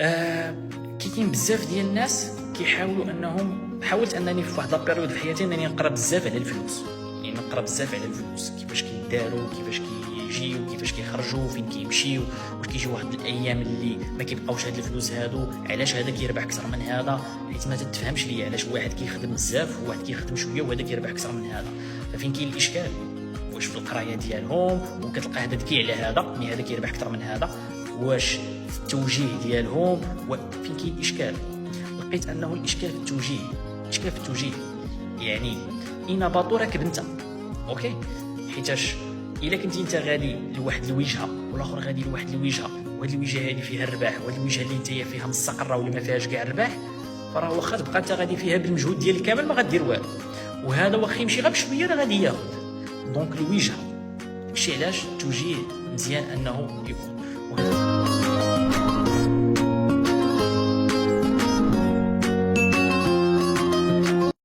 كاين بزاف ديال الناس كيحاولوا انهم حاولت انني في واحد لابيريود في حياتي انني نقرا بزاف على الفلوس، يعني نقرا بزاف على الفلوس، كيفاش كيداروا، كيفاش كيجيو، كيفاش كيخرجوا، فين كيمشيو، واش كيجي واحد الايام اللي ما كيبقاوش هاد الفلوس هادو، علاش هذا كيربح اكثر من هذا، حيت ما تتفهمش ليا علاش واحد كيخدم بزاف وواحد كيخدم شويه وهذا كيربح اكثر من هذا. ففين كاين الاشكال؟ واش في القرايه ديالهم وكتلقى هذا ذكي على هذا مي هذا كيربح اكثر من هذا، واش في التوجيه ديالهم فين كاين الاشكال؟ لقيت انه الاشكال في التوجيه، الاشكال في التوجيه. يعني اين باطو راكب انت، اوكي، حيتاش الا كنتي انت غادي لواحد الوجهه والاخر غادي لواحد الوجهه، وهاد الوجهه هذه فيها الرباح وهاد الوجهه اللي انت فيها مستقره واللي ما فيهاش كاع الرباح، فراه واخا تبقى انت غادي فيها بالمجهود ديالك كامل ما غدير والو، وهذا واخا يمشي غير بشويه راه غادي ياخذ. دونك الوجهه، داكشي علاش التوجيه مزيان انه يكون.